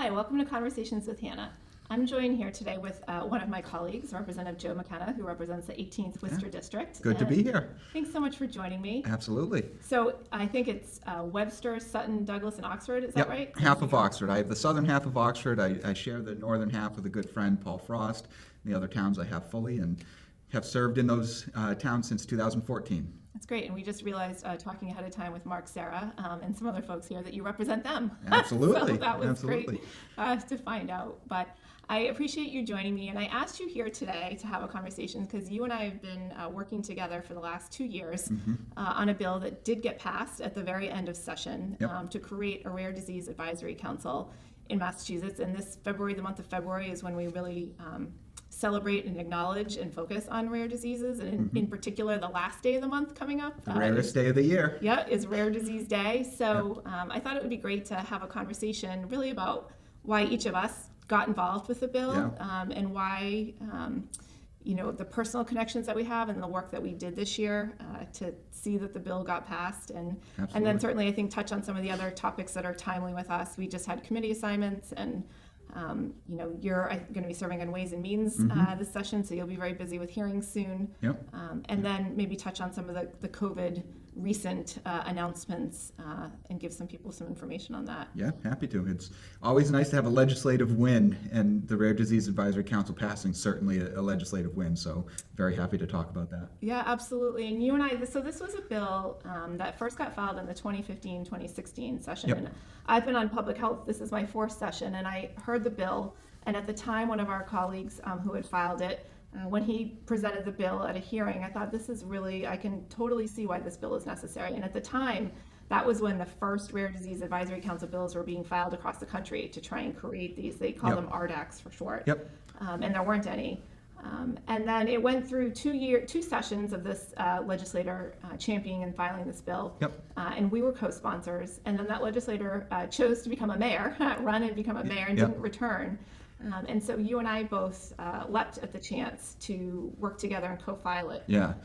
Hi, welcome to Conversations with Hannah. I'm joined here today with one of my colleagues, Representative Joe McKenna, who represents the 18th Worcester District. Good to be here. Thanks so much for joining me. Absolutely. So I think it's Webster, Sutton, Douglas, and Oxford, is that right? Half of Oxford. I have the southern half of Oxford. I share the northern half with a good friend, Paul Frost. The other towns I have fully and have served in those towns since 2014. That's great, and we just realized talking ahead of time with Mark, Sarah, and some other folks here that you represent them. Absolutely. So that was Absolutely. great to find out. But I appreciate you joining me, and I asked you here today to have a conversation because you and I have been working together for the last 2 years on a bill that did get passed at the very end of session to create a rare disease advisory council in Massachusetts. And this February, the month of February, is when we really celebrate and acknowledge and focus on rare diseases, and in particular, the last day of the month coming up. The rarest day of the year. Yeah, is Rare Disease Day. So I thought it would be great to have a conversation really about why each of us got involved with the bill and why, the personal connections that we have and the work that we did this year to see that the bill got passed. And then certainly I think touch on some of the other topics that are timely with us. We just had committee assignments and you're going to be serving on Ways and Means this session, so you'll be very busy with hearings soon. And then maybe touch on some of the COVID recent announcements and give some people some information on that. Yeah, happy to. It's always nice to have a legislative win, and the Rare Disease Advisory Council passing certainly a legislative win, so very happy to talk about that. Yeah, absolutely. And you and I, so this was a bill that first got filed in the 2015-2016 session. And I've been on public health. This is my fourth session, and I heard the bill, and at the time one of our colleagues who had filed it, when he presented the bill at a hearing, I thought this is really, I can totally see why this bill is necessary. And at the time, that was when the first Rare Disease Advisory Council bills were being filed across the country to try and create these. They call them RDACs for short. And there weren't any. And then it went through two sessions of this legislator championing and filing this bill. And we were co-sponsors. And then that legislator chose to become a mayor, run and become a mayor, and didn't return. And so you and I both leapt at the chance to work together and co-file it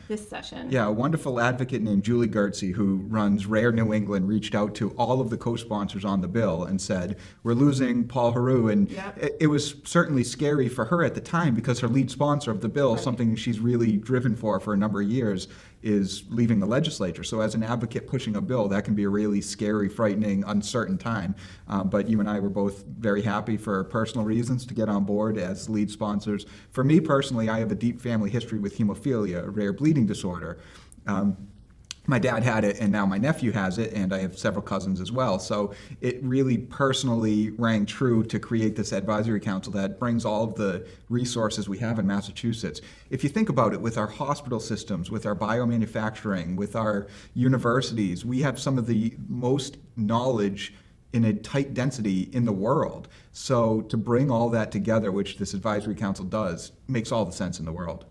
this session. Yeah, a wonderful advocate named Julie Gertzy, who runs Rare New England, reached out to all of the co-sponsors on the bill and said, we're losing Paul Haru. And it was certainly scary for her at the time because her lead sponsor of the bill, something she's really driven for a number of years, is leaving the legislature. So as an advocate pushing a bill, that can be a really scary, frightening, uncertain time. But you and I were both very happy for personal reasons to get on board as lead sponsors. For me personally, I have a deep family history with hemophilia, a rare bleeding disorder. My dad had it, and now my nephew has it, and I have several cousins as well. So it really personally rang true to create this advisory council that brings all of the resources we have in Massachusetts. If you think about it, with our hospital systems, with our biomanufacturing, with our universities, we have some of the most knowledge in a tight density in the world. So to bring all that together, which this advisory council does, makes all the sense in the world.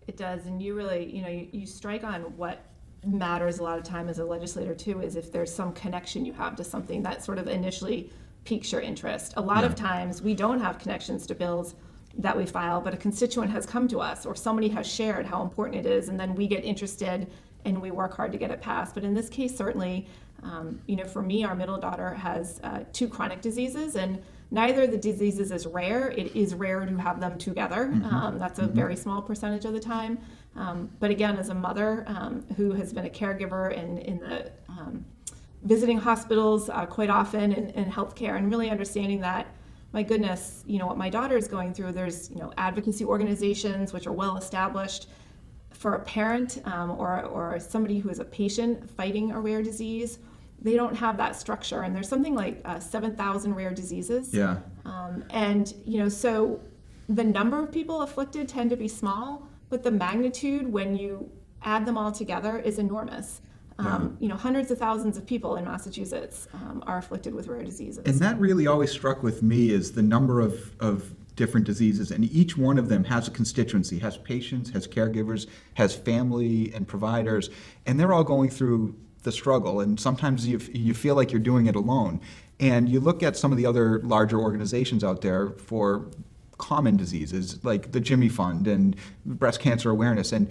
It does, and you really, you strike on what matters a lot of time as a legislator too, is if there's some connection you have to something that sort of initially piques your interest. A lot of times we don't have connections to bills that we file, but a constituent has come to us or somebody has shared how important it is, and then we get interested and we work hard to get it passed. But in this case, certainly, for me, our middle daughter has 2 chronic diseases, and neither of the diseases is rare. It is rare to have them together. That's a very small percentage of the time. But again, as a mother who has been a caregiver in the visiting hospitals quite often in healthcare, and really understanding that, my goodness, what my daughter is going through, there's advocacy organizations which are well established. For a parent or somebody who is a patient fighting a rare disease, they don't have that structure. And there's something like 7,000 rare diseases. So the number of people afflicted tend to be small, but the magnitude when you add them all together is enormous. Hundreds of thousands of people in Massachusetts are afflicted with rare diseases. And that really always struck with me is the number of different diseases, and each one of them has a constituency, has patients, has caregivers, has family and providers, and they're all going through the struggle, and sometimes you feel like you're doing it alone. And you look at some of the other larger organizations out there for common diseases like the Jimmy Fund and breast cancer awareness, and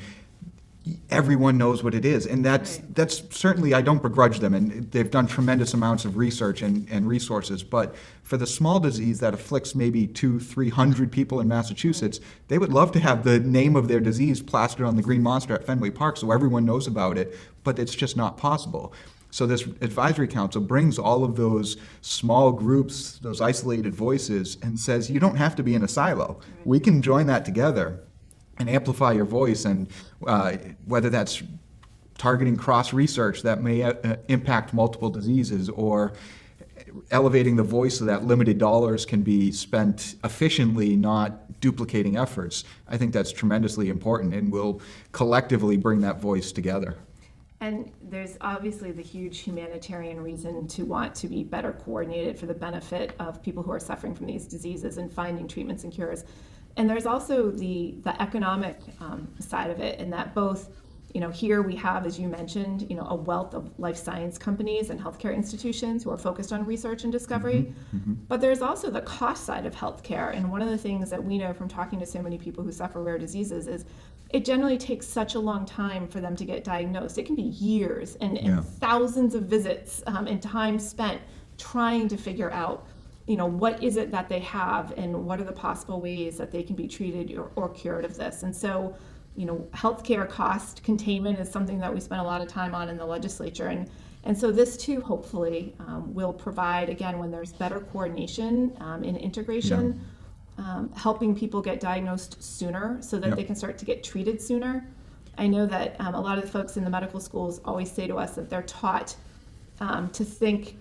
everyone knows what it is. And that's certainly, I don't begrudge them, and they've done tremendous amounts of research and resources. But for the small disease that afflicts maybe 200-300 people in Massachusetts, they would love to have the name of their disease plastered on the green monster at Fenway Park so everyone knows about it, but it's just not possible. So this advisory council brings all of those small groups, those isolated voices, and says, you don't have to be in a silo. We can join that together and amplify your voice, and whether that's targeting cross-research that may impact multiple diseases, or elevating the voice so that limited dollars can be spent efficiently, not duplicating efforts. I think that's tremendously important, and will collectively bring that voice together. And there's obviously the huge humanitarian reason to want to be better coordinated for the benefit of people who are suffering from these diseases and finding treatments and cures. And there's also the economic side of it, in that both, here we have, as you mentioned, a wealth of life science companies and healthcare institutions who are focused on research and discovery. But there's also the cost side of healthcare. And one of the things that we know from talking to so many people who suffer rare diseases is it generally takes such a long time for them to get diagnosed. It can be years and thousands of visits and time spent trying to figure out, what is it that they have and what are the possible ways that they can be treated or cured of this. And so, healthcare cost containment is something that we spend a lot of time on in the legislature. And so this too, hopefully, will provide, again, when there's better coordination and integration, helping people get diagnosed sooner so that they can start to get treated sooner. I know that a lot of the folks in the medical schools always say to us that they're taught to think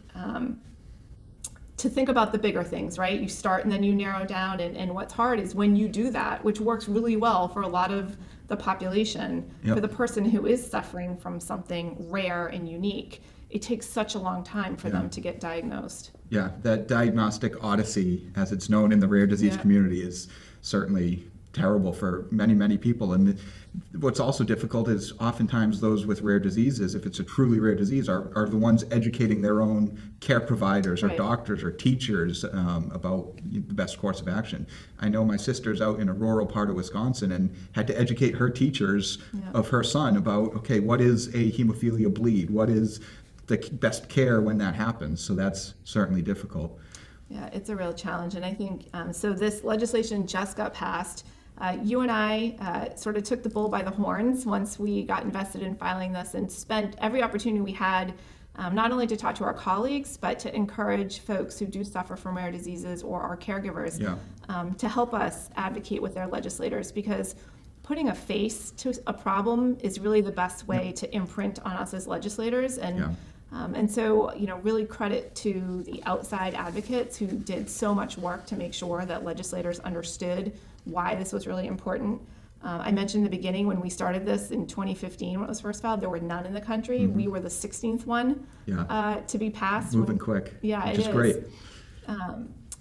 about the bigger things, right? You start and then you narrow down, and what's hard is when you do that, which works really well for a lot of the population, for the person who is suffering from something rare and unique, it takes such a long time for them to get diagnosed. Yeah, that diagnostic odyssey, as it's known in the rare disease community, is certainly terrible for many, many people. And what's also difficult is oftentimes those with rare diseases, if it's a truly rare disease, are the ones educating their own care providers or doctors or teachers about the best course of action. I know my sister's out in a rural part of Wisconsin and had to educate her teachers of her son about, okay, what is a hemophilia bleed? What is the best care when that happens? So that's certainly difficult. Yeah, it's a real challenge. And I think, so this legislation just got passed. You and I sort of took the bull by the horns once we got invested in filing this, and spent every opportunity we had not only to talk to our colleagues, but to encourage folks who do suffer from rare diseases or our caregivers to help us advocate with their legislators, because putting a face to a problem is really the best way to imprint on us as legislators. And so, really credit to the outside advocates who did so much work to make sure that legislators understood why this was really important. I mentioned in the beginning, when we started this in 2015, when it was first filed, there were none in the country. We were the 16th one to be passed. Moving quick. Yeah, which is great.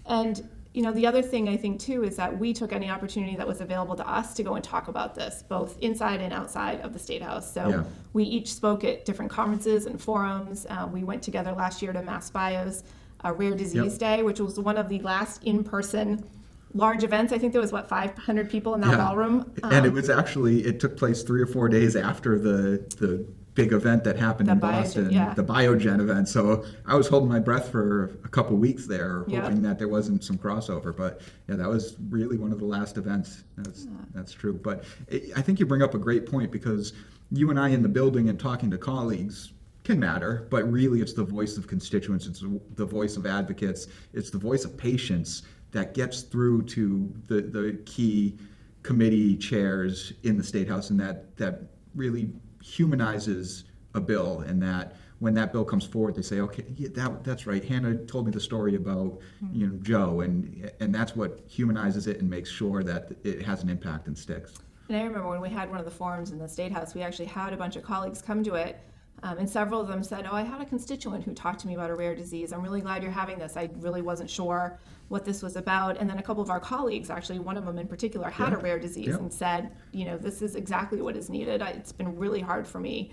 And the other thing I think too is that we took any opportunity that was available to us to go and talk about this, both inside and outside of the State House. So we each spoke at different conferences and forums. We went together last year to Mass Bio's Rare Disease Day, which was one of the last in-person large events. I think there was 500 people in that ballroom. And it took place 3 or 4 days after the big event that happened in Boston, the Biogen event. So I was holding my breath for a couple weeks there, hoping that there wasn't some crossover. But that was really one of the last events. That's true. But I think you bring up a great point, because you and I in the building and talking to colleagues can matter, but really it's the voice of constituents, it's the voice of advocates, it's the voice of patients that gets through to the key committee chairs in the State House, and that really humanizes a bill, and that when that bill comes forward, they say, okay, that's right. Hannah told me the story about Joe, and that's what humanizes it and makes sure that it has an impact and sticks. And I remember when we had one of the forums in the State House, we actually had a bunch of colleagues come to it. And several of them said, I had a constituent who talked to me about a rare disease. I'm really glad you're having this. I really wasn't sure what this was about. And then a couple of our colleagues, actually one of them in particular, had a rare disease and said, this is exactly what is needed. It's been really hard for me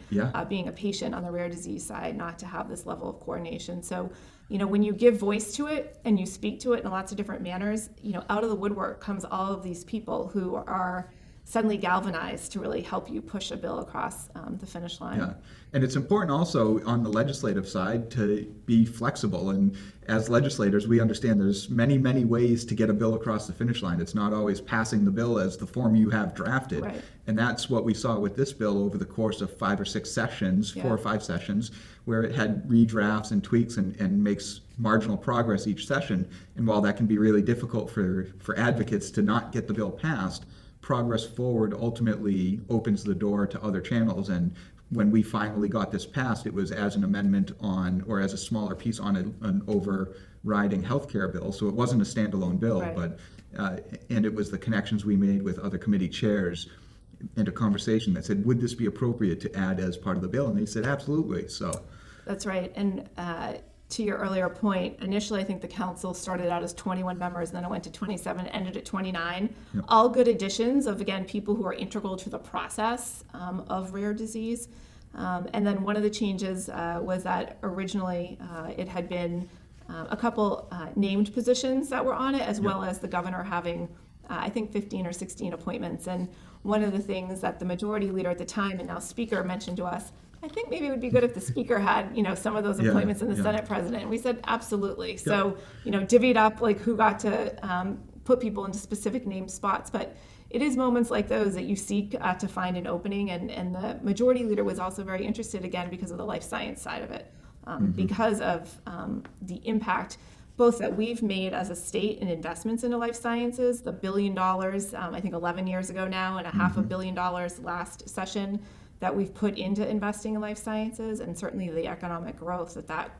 being a patient on the rare disease side not to have this level of coordination. So, when you give voice to it and you speak to it in lots of different manners, out of the woodwork comes all of these people who are suddenly galvanized to really help you push a bill across the finish line. Yeah, and it's important also on the legislative side to be flexible. And as legislators, we understand there's many, many ways to get a bill across the finish line. It's not always passing the bill as the form you have drafted. Right. And that's what we saw with this bill over the course of 5 or 6 sessions, Yeah. 4 or 5 sessions, where it had redrafts and tweaks and makes marginal progress each session. And while that can be really difficult for advocates to not get the bill passed, progress forward ultimately opens the door to other channels. And when we finally got this passed, it was as an amendment on, or as a smaller piece on an overriding healthcare bill. So it wasn't a standalone bill, Right. but and it was the connections we made with other committee chairs and a conversation that said, would this be appropriate to add as part of the bill? And they said, absolutely. So That's right. And to your earlier point, initially I think the council started out as 21 members, and then it went to 27, ended at 29. Yep. All good additions of, again, people who are integral to the process of rare disease. And then one of the changes was that originally it had been a couple named positions that were on it, as well as the governor having, I think, 15 or 16 appointments. And one of the things that the majority leader at the time, and now speaker, mentioned to us, I think maybe it would be good if the speaker had, some of those appointments in the Senate president. And we said, absolutely. So, divvied up like who got to put people into specific named spots. But it is moments like those that you seek to find an opening. And the majority leader was also very interested, again, because of the life science side of it, because of the impact both that we've made as a state in investments into life sciences, the $1 billion, I think 11 years ago now, and $500 million last session that we've put into investing in life sciences, and certainly the economic growth that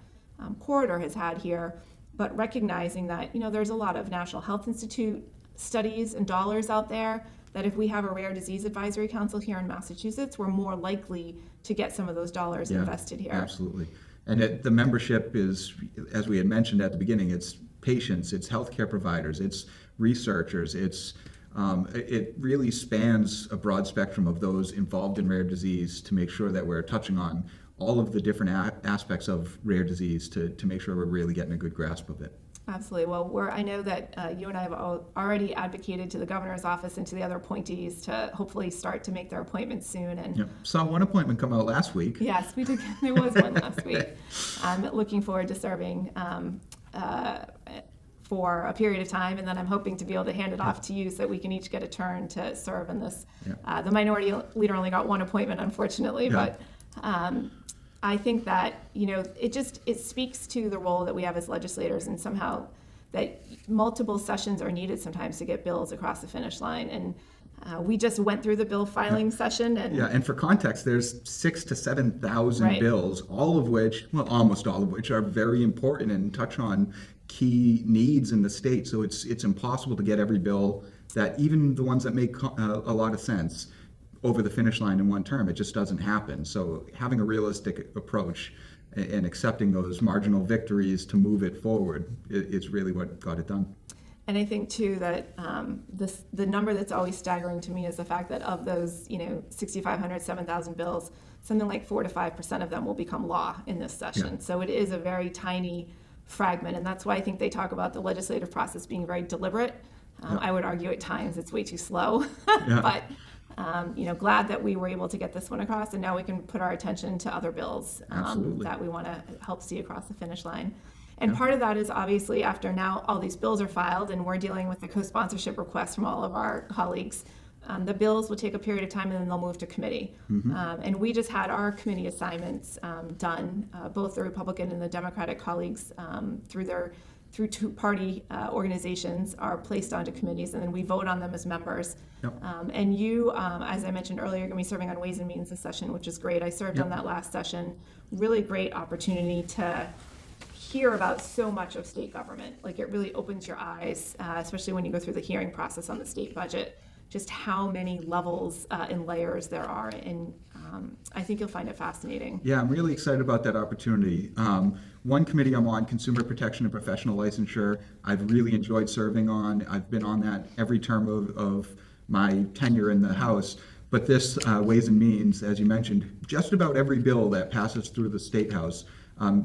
corridor has had here, but recognizing that, there's a lot of National Health Institute studies and dollars out there that if we have a rare disease advisory council here in Massachusetts, we're more likely to get some of those dollars invested here. Absolutely. And the membership is, as we had mentioned at the beginning, it's patients, it's healthcare providers, it's researchers, it really spans a broad spectrum of those involved in rare disease to make sure that we're touching on all of the different aspects of rare disease to make sure we're really getting a good grasp of it. Absolutely. Well, I know that you and I have already advocated to the governor's office and to the other appointees to hopefully start to make their appointments soon. And saw one appointment come out last week. Yes, we did. There was one last week. I'm looking forward to serving for a period of time, and then I'm hoping to be able to hand it off to you so that we can each get a turn to serve in this. The minority leader only got one appointment, unfortunately, but I think that, it speaks to the role that we have as legislators, and somehow that multiple sessions are needed sometimes to get bills across the finish line. And we just went through the bill filing session. And for context, there's 6,000 to 7,000 bills, almost all of which are very important and touch on key needs in the state. So it's impossible to get every bill, that even the ones that make a lot of sense, over the finish line in one term. It just doesn't happen. So having a realistic approach and accepting those marginal victories to move it forward is really what got it done. And I think too that the number that's always staggering to me is the fact that of those 6,500, 7,000 bills, something like 4 to 5% of them will become law in this session. So it is a very tiny fragment, and that's why I think they talk about the legislative process being very deliberate. I would argue at times it's way too slow, but glad that we were able to get this one across, and now we can put our attention to other bills that we want to help see across the finish line. And part of that is obviously after now all these bills are filed and we're dealing with the co-sponsorship requests from all of our colleagues, the bills will take a period of time and then they'll move to committee. And we just had our committee assignments done, both the Republican and the Democratic colleagues through two-party organizations are placed onto committees, and then we vote on them as members. And you, as I mentioned earlier, are going to be serving on Ways and Means this session, which is great. I served on that last session. Really great opportunity to hear about so much of state government. Like, it really opens your eyes, especially when you go through the hearing process on the state budget, just how many levels and layers there are. And I think you'll find it fascinating. Yeah, I'm really excited about that opportunity. One committee I'm on, Consumer Protection and Professional Licensure, I've really enjoyed serving on. I've been on that every term of my tenure in the House. But this Ways and Means, as you mentioned, just about every bill that passes through the State House,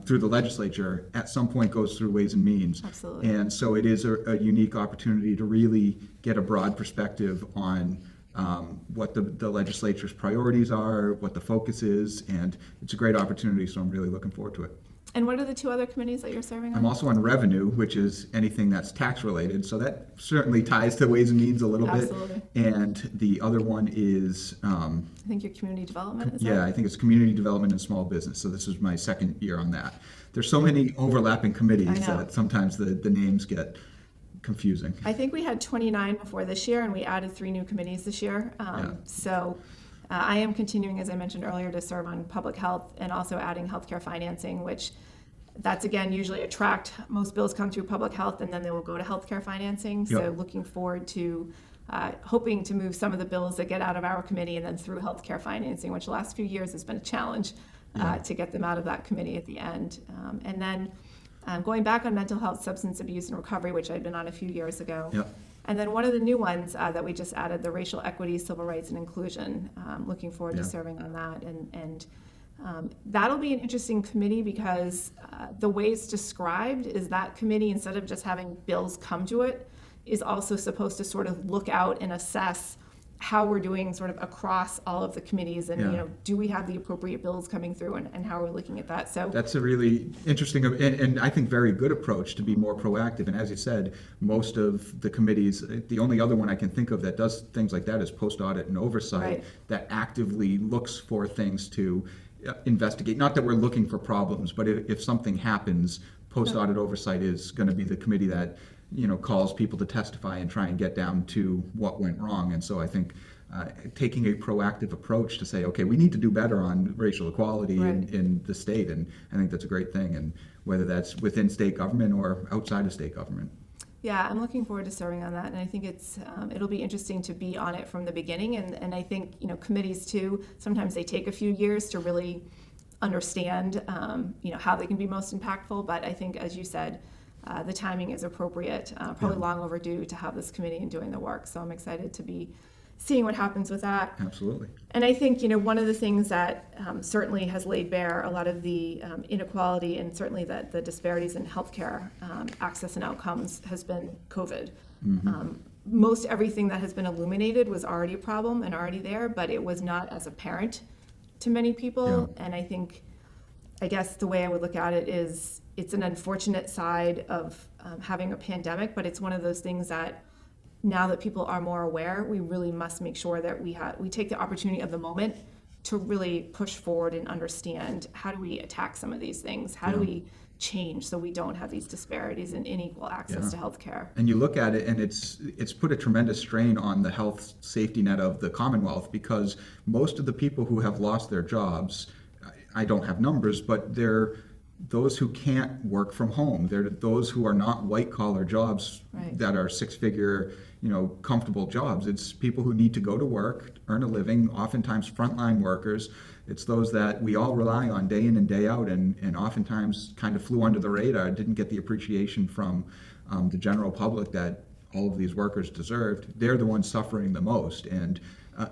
through the legislature, at some point goes through Ways and Means. Absolutely. And so it is a unique opportunity to really get a broad perspective on what the legislature's priorities are, what the focus is, and it's a great opportunity, so I'm really looking forward to it. And what are the two other committees that you're serving on? I'm also on revenue, which is anything that's tax related, so that certainly ties to Ways and Means a little Absolutely. bit. And the other one is, I think your community development, is yeah, that? I think it's community development and small business, so this is my second year on that. There's so many overlapping committees I know. that sometimes the names get confusing. I think we had 29 before this year, and we added 3 new committees this year. I am continuing, as I mentioned earlier, to serve on public health and also adding healthcare financing, which that's, again, usually a tract. Most bills come through public health, and then they will go to healthcare financing. So Yep. looking forward to hoping to move some of the bills that get out of our committee and then through healthcare financing, which the last few years has been a challenge to get them out of that committee at the end. And then going back on mental health, substance abuse, and recovery, which I'd been on a few years ago. Yep. And then one of the new ones that we just added, the racial equity, civil rights, and inclusion. Looking forward to Yeah. serving on that. And that'll be an interesting committee because the way it's described is that committee, instead of just having bills come to it, is also supposed to sort of look out and assess how we're doing sort of across all of the committees and, Yeah. do we have the appropriate bills coming through and how are we looking at that? So That's a really interesting and I think very good approach to be more proactive. And as you said, most of the committees, the only other one I can think of that does things like that is post audit and oversight Right. that actively looks for things to investigate. Not that we're looking for problems, but if something happens, post audit oversight is going to be the committee that calls people to testify and try and get down to what went wrong. And so I think taking a proactive approach to say, okay, we need to do better on racial equality Right. in the state, and I think that's a great thing, and whether that's within state government or outside of state government. yeah, I'm looking forward to serving on that, and I think it'll be interesting to be on it from the beginning. And I think committees too. Sometimes they take a few years to really understand how they can be most impactful. But I think, as you said, the timing is appropriate. Probably long overdue to have this committee and doing the work. So I'm excited to be seeing what happens with that. Absolutely. And I think, one of the things that certainly has laid bare a lot of the inequality and certainly the disparities in healthcare access and outcomes has been COVID. Most everything that has been illuminated was already a problem and already there, but it was not as apparent to many people. Yeah. And I guess the way I would look at it is it's an unfortunate side of having a pandemic, but it's one of those things that now that people are more aware, we really must make sure that we take the opportunity of the moment to really push forward and understand how do we attack some of these things? How do we change so we don't have these disparities and unequal access to healthcare? And you look at it, and it's put a tremendous strain on the health safety net of the Commonwealth, because most of the people who have lost their jobs, I don't have numbers, but they're those who can't work from home. They're those who are not white collar jobs Right. that are six-figure, comfortable jobs. It's people who need to go to work, earn a living, oftentimes frontline workers. It's those that we all rely on day in and day out, and oftentimes kind of flew under the radar, didn't get the appreciation from the general public that all of these workers deserved. They're the ones suffering the most. And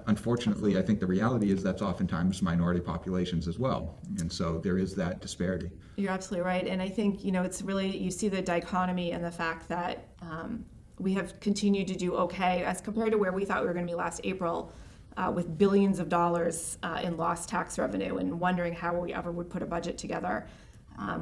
unfortunately, I think the reality is that's oftentimes minority populations as well. And so there is that disparity. You're absolutely right. And I think, it's really, you see the dichotomy and the fact that we have continued to do okay as compared to where we thought we were going to be last April with billions of dollars in lost tax revenue and wondering how we ever would put a budget together.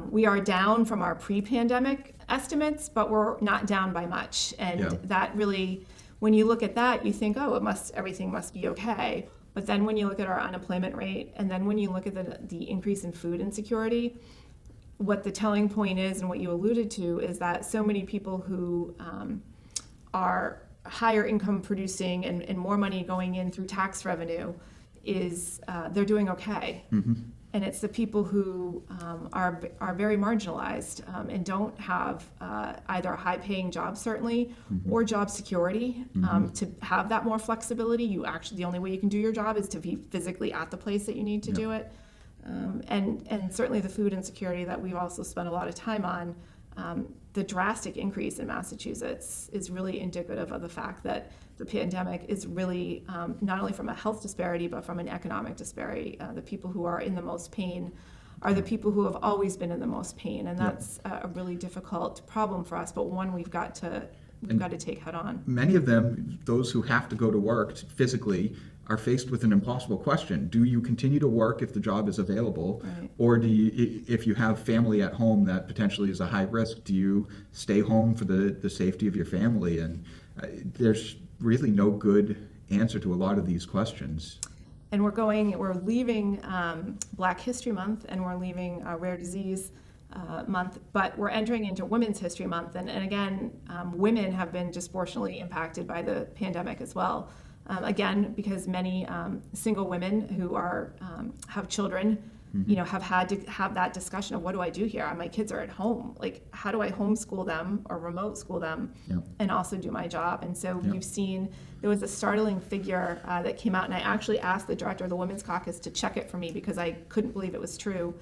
We are down from our pre-pandemic estimates, but we're not down by much. And that really, when you look at that, you think, oh, everything must be okay. But then when you look at our unemployment rate, and then when you look at the increase in food insecurity, what the telling point is, and what you alluded to, is that so many people who are higher income producing and more money going in through tax revenue they're doing okay. Mm-hmm. And it's the people who are very marginalized and don't have either a high-paying job, certainly, or job security to have that more flexibility. The only way you can do your job is to be physically at the place that you need to do it. And certainly the food insecurity that we've also spent a lot of time on, the drastic increase in Massachusetts is really indicative of the fact that the pandemic is really not only from a health disparity, but from an economic disparity. The people who are in the most pain are the people who have always been in the most pain. And that's a really difficult problem for us, but one we've got to we've got to take head on. Many of them, those who have to go to work physically, are faced with an impossible question. Do you continue to work if the job is available? Right. Or do you, if you have family at home that potentially is a high risk, do you stay home for the safety of your family? And there's really no good answer to a lot of these questions. And we're leaving Black History Month, and we're leaving Rare Disease Month, but we're entering into Women's History Month. And again, women have been disproportionately impacted by the pandemic as well. Again, because many single women who are have children, have had to have that discussion of what do I do here? My kids are at home. Like, how do I homeschool them or remote school them and also do my job? And so you've seen, there was a startling figure that came out, and I actually asked the director of the Women's Caucus to check it for me because I couldn't believe it was true.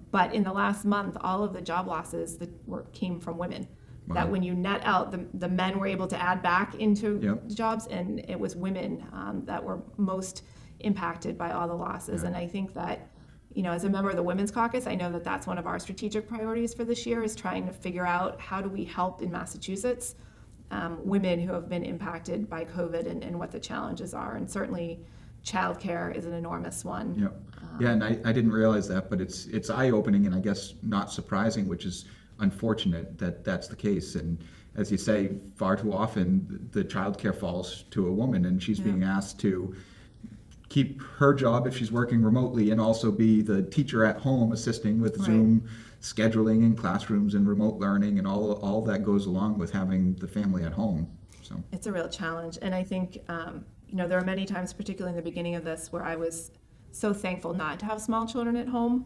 But in the last month, all of the job losses came from women. Wow. That when you net out, the men were able to add back into jobs, and it was women that were most impacted by all the losses. And I think that, as a member of the Women's Caucus, I know that that's one of our strategic priorities for this year, is trying to figure out how do we help in Massachusetts women who have been impacted by COVID and what the challenges are. And certainly childcare is an enormous one. And I didn't realize that, but it's eye-opening and I guess not surprising, which is unfortunate that that's the case. And as you say, far too often the childcare falls to a woman, and she's being asked to keep her job if she's working remotely and also be the teacher at home assisting with Zoom scheduling in classrooms and remote learning and all that goes along with having the family at home. So it's a real challenge. And I think, there are many times, particularly in the beginning of this, where I was so thankful not to have small children at home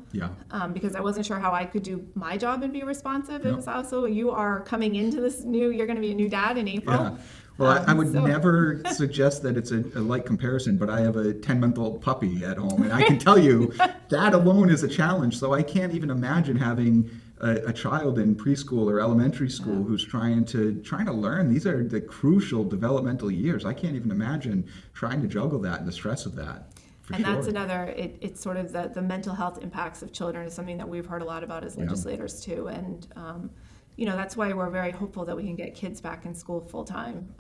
because I wasn't sure how I could do my job and be responsive. It was also, you are coming into this you're going to be a new dad in April. Well, I would never suggest that it's a light comparison, but I have a 10-month-old puppy at home, and I can tell you that alone is a challenge. So I can't even imagine having a child in preschool or elementary school who's trying to learn. These are the crucial developmental years. I can't even imagine trying to juggle that and the stress of that. And that's another, it's sort of the mental health impacts of children is something that we've heard a lot about as legislators too. And, that's why we're very hopeful that we can get kids back in school full time.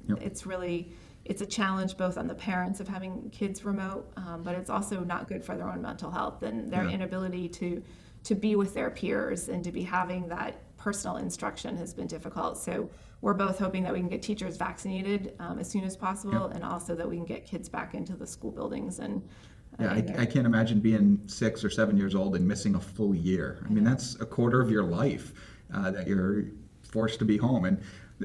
It's a challenge both on the parents of having kids remote, but it's also not good for their own mental health and their inability to be with their peers and to be having that personal instruction has been difficult. So we're both hoping that we can get teachers vaccinated as soon as possible, and also that we can get kids back into the school buildings. And I can't imagine being 6 or 7 years old and missing a full year. I mean, that's a quarter of your life that you're forced to be home. And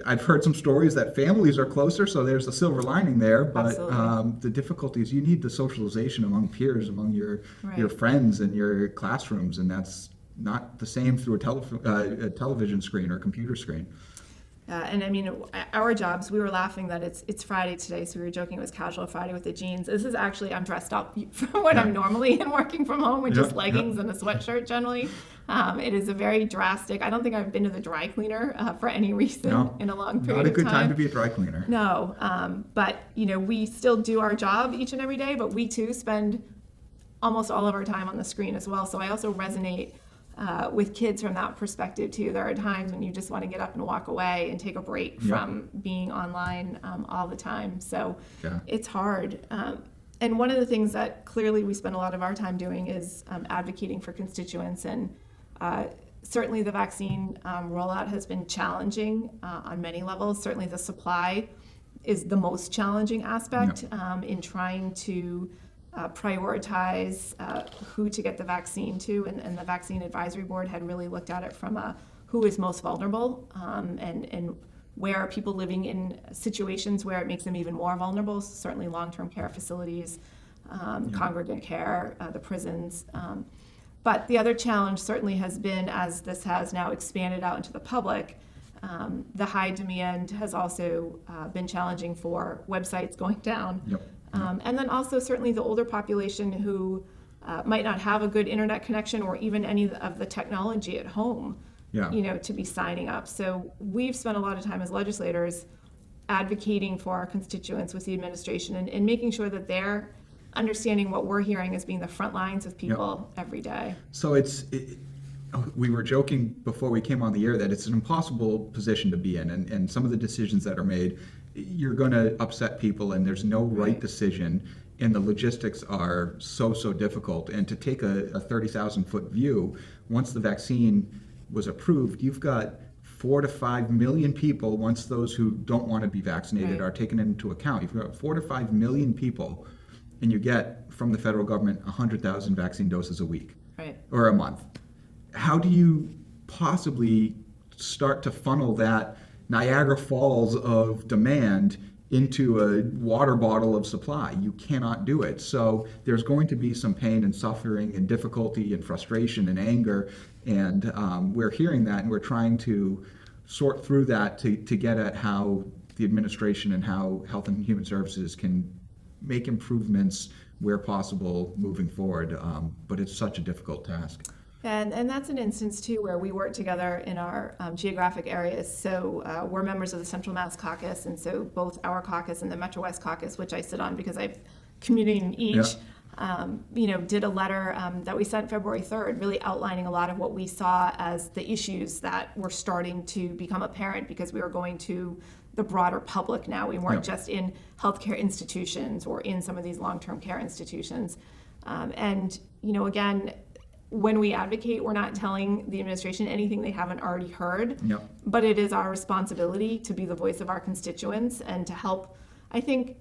I've heard some stories that families are closer, so there's a silver lining there. But the difficulty is you need the socialization among peers, among your friends and your classrooms, and that's not the same through a television screen or computer screen. And I mean, our jobs, we were laughing that it's Friday today, so we were joking it was casual Friday with the jeans. This is actually, I'm dressed up from what I'm normally in working from home with just leggings and a sweatshirt generally. It is a very drastic, I don't think I've been to the dry cleaner for any reason in a long period of time. Not a good time to be a dry cleaner. No, but we still do our job each and every day, but we too spend almost all of our time on the screen as well. So I also resonate with kids from that perspective too. There are times when you just want to get up and walk away and take a break from being online all the time. So it's hard. And one of the things that clearly we spend a lot of our time doing is advocating for constituents. And certainly the vaccine rollout has been challenging on many levels. Certainly the supply is the most challenging aspect in trying to prioritize who to get the vaccine to, and the Vaccine Advisory Board had really looked at it from who is most vulnerable and where are people living in situations where it makes them even more vulnerable, certainly long-term care facilities, congregate care, the prisons. But the other challenge certainly has been, as this has now expanded out into the public, the high demand has also been challenging for websites going down. And then also certainly the older population who might not have a good internet connection or even any of the technology at home, to be signing up. So we've spent a lot of time as legislators advocating for our constituents with the administration and making sure that they're understanding what we're hearing as being the front lines of people every day. So we were joking before we came on the air that it's an impossible position to be in, and some of the decisions that are made, you're going to upset people, and there's no right decision, and the logistics are so difficult. And to take a 30,000 foot view, once the vaccine was approved, you've got 4 to 5 million people, once those who don't want to be vaccinated are taken into account. You've got 4 to 5 million people, and you get from the federal government 100,000 vaccine doses a week or a month. How do you possibly start to funnel that Niagara Falls of demand into a water bottle of supply? You cannot do it. So there's going to be some pain and suffering and difficulty and frustration and anger, and we're hearing that, and we're trying to sort through that to get at how the administration and how Health and Human Services can make improvements where possible moving forward, but it's such a difficult task. And that's an instance too where we work together in our geographic areas. So we're members of the Central Mass Caucus, and so both our caucus and the Metro West Caucus, which I sit on because I'm commuting each, did a letter that we sent February 3rd, really outlining a lot of what we saw as the issues that were starting to become apparent because we were going to the broader public now. We weren't just in healthcare institutions or in some of these long-term care institutions. Again, when we advocate, we're not telling the administration anything they haven't already heard, but it is our responsibility to be the voice of our constituents and to help, I think,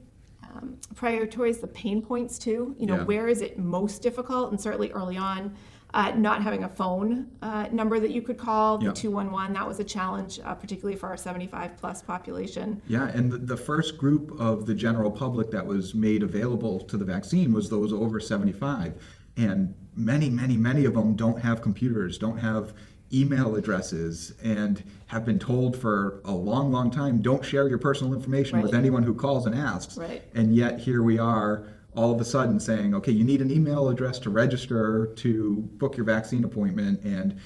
prioritize the pain points too. Where is it most difficult? And certainly early on, not having a phone number that you could call, the 211, that was a challenge, particularly for our 75 plus population. Yeah, and the first group of the general public that was made available to the vaccine was those over 75. And many of them don't have computers, don't have email addresses, and have been told for a long time, don't share your personal information with anyone who calls and asks. And yet here we are all of a sudden saying, okay, you need an email address to register to book your vaccine appointment, and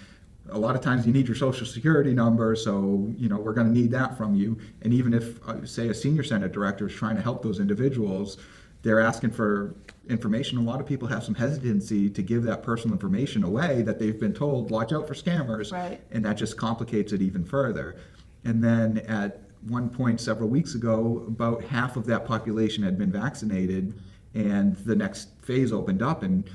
a lot of times you need your social security number, so we're going to need that from you. And even if, say, a senior Senate director is trying to help those individuals, they're asking for information. A lot of people have some hesitancy to give that personal information away that they've been told, watch out for scammers, and that just complicates it even further. And then at one point several weeks ago, about half of that population had been vaccinated, and the next phase opened up, and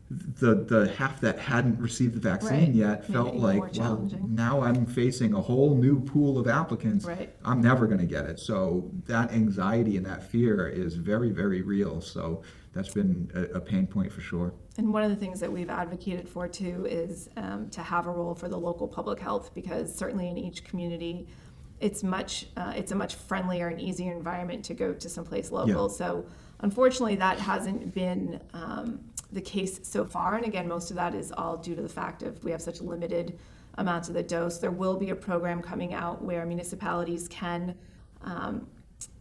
the half that hadn't received the vaccine yet felt like, well, now I'm facing a whole new pool of applicants. I'm never going to get it. So that anxiety and that fear is very, very real. So that's been a pain point for sure. And one of the things that we've advocated for too is to have a role for the local public health, because certainly in each community, it's a much friendlier and easier environment to go to someplace local. So unfortunately, that hasn't been the case so far. And again, most of that is all due to the fact of we have such limited amounts of the dose. There will be a program coming out where municipalities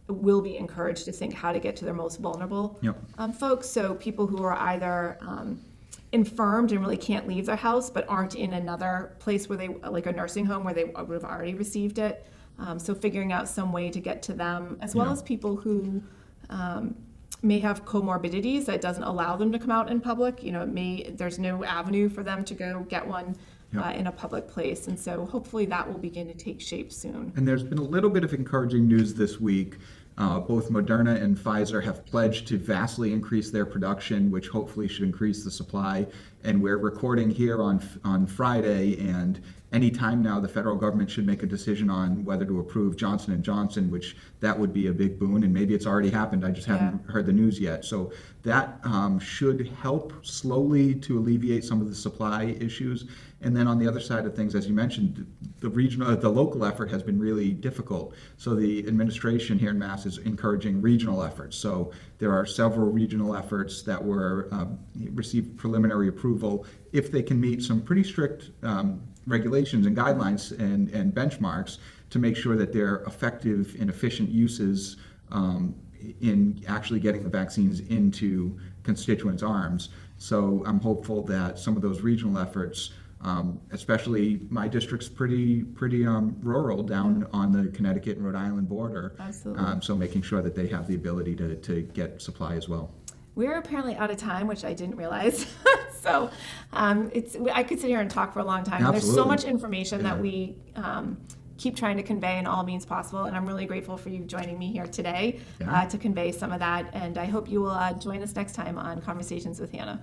will be encouraged to think how to get to their most vulnerable folks. So people who are either infirmed and really can't leave their house, but aren't in another place where they, like a nursing home where they would have already received it. So figuring out some way to get to them, as well as people who may have comorbidities that doesn't allow them to come out in public. There's no avenue for them to go get one in a public place. And so hopefully that will begin to take shape soon. And there's been a little bit of encouraging news this week. Both Moderna and Pfizer have pledged to vastly increase their production, which hopefully should increase the supply. And we're recording here on Friday, and any time now the federal government should make a decision on whether to approve Johnson & Johnson, which that would be a big boon, and maybe it's already happened. I just haven't heard the news yet. So that should help slowly to alleviate some of the supply issues. And then on the other side of things, as you mentioned, the local effort has been really difficult. So the administration here in Mass is encouraging regional efforts. So there are several regional efforts that were received preliminary approval if they can meet some pretty strict regulations and guidelines and benchmarks to make sure that they're effective and efficient uses in actually getting the vaccines into constituents' arms. So I'm hopeful that some of those regional efforts, especially my district's pretty rural down on the Connecticut and Rhode Island border. Absolutely. So making sure that they have the ability to get supply as well. We're apparently out of time, which I didn't realize. So I could sit here and talk for a long time. There's so Absolutely. much information that we keep trying to convey in all means possible, and I'm really grateful for you joining me here today to convey some of that. And I hope you will join us next time on Conversations with Hannah.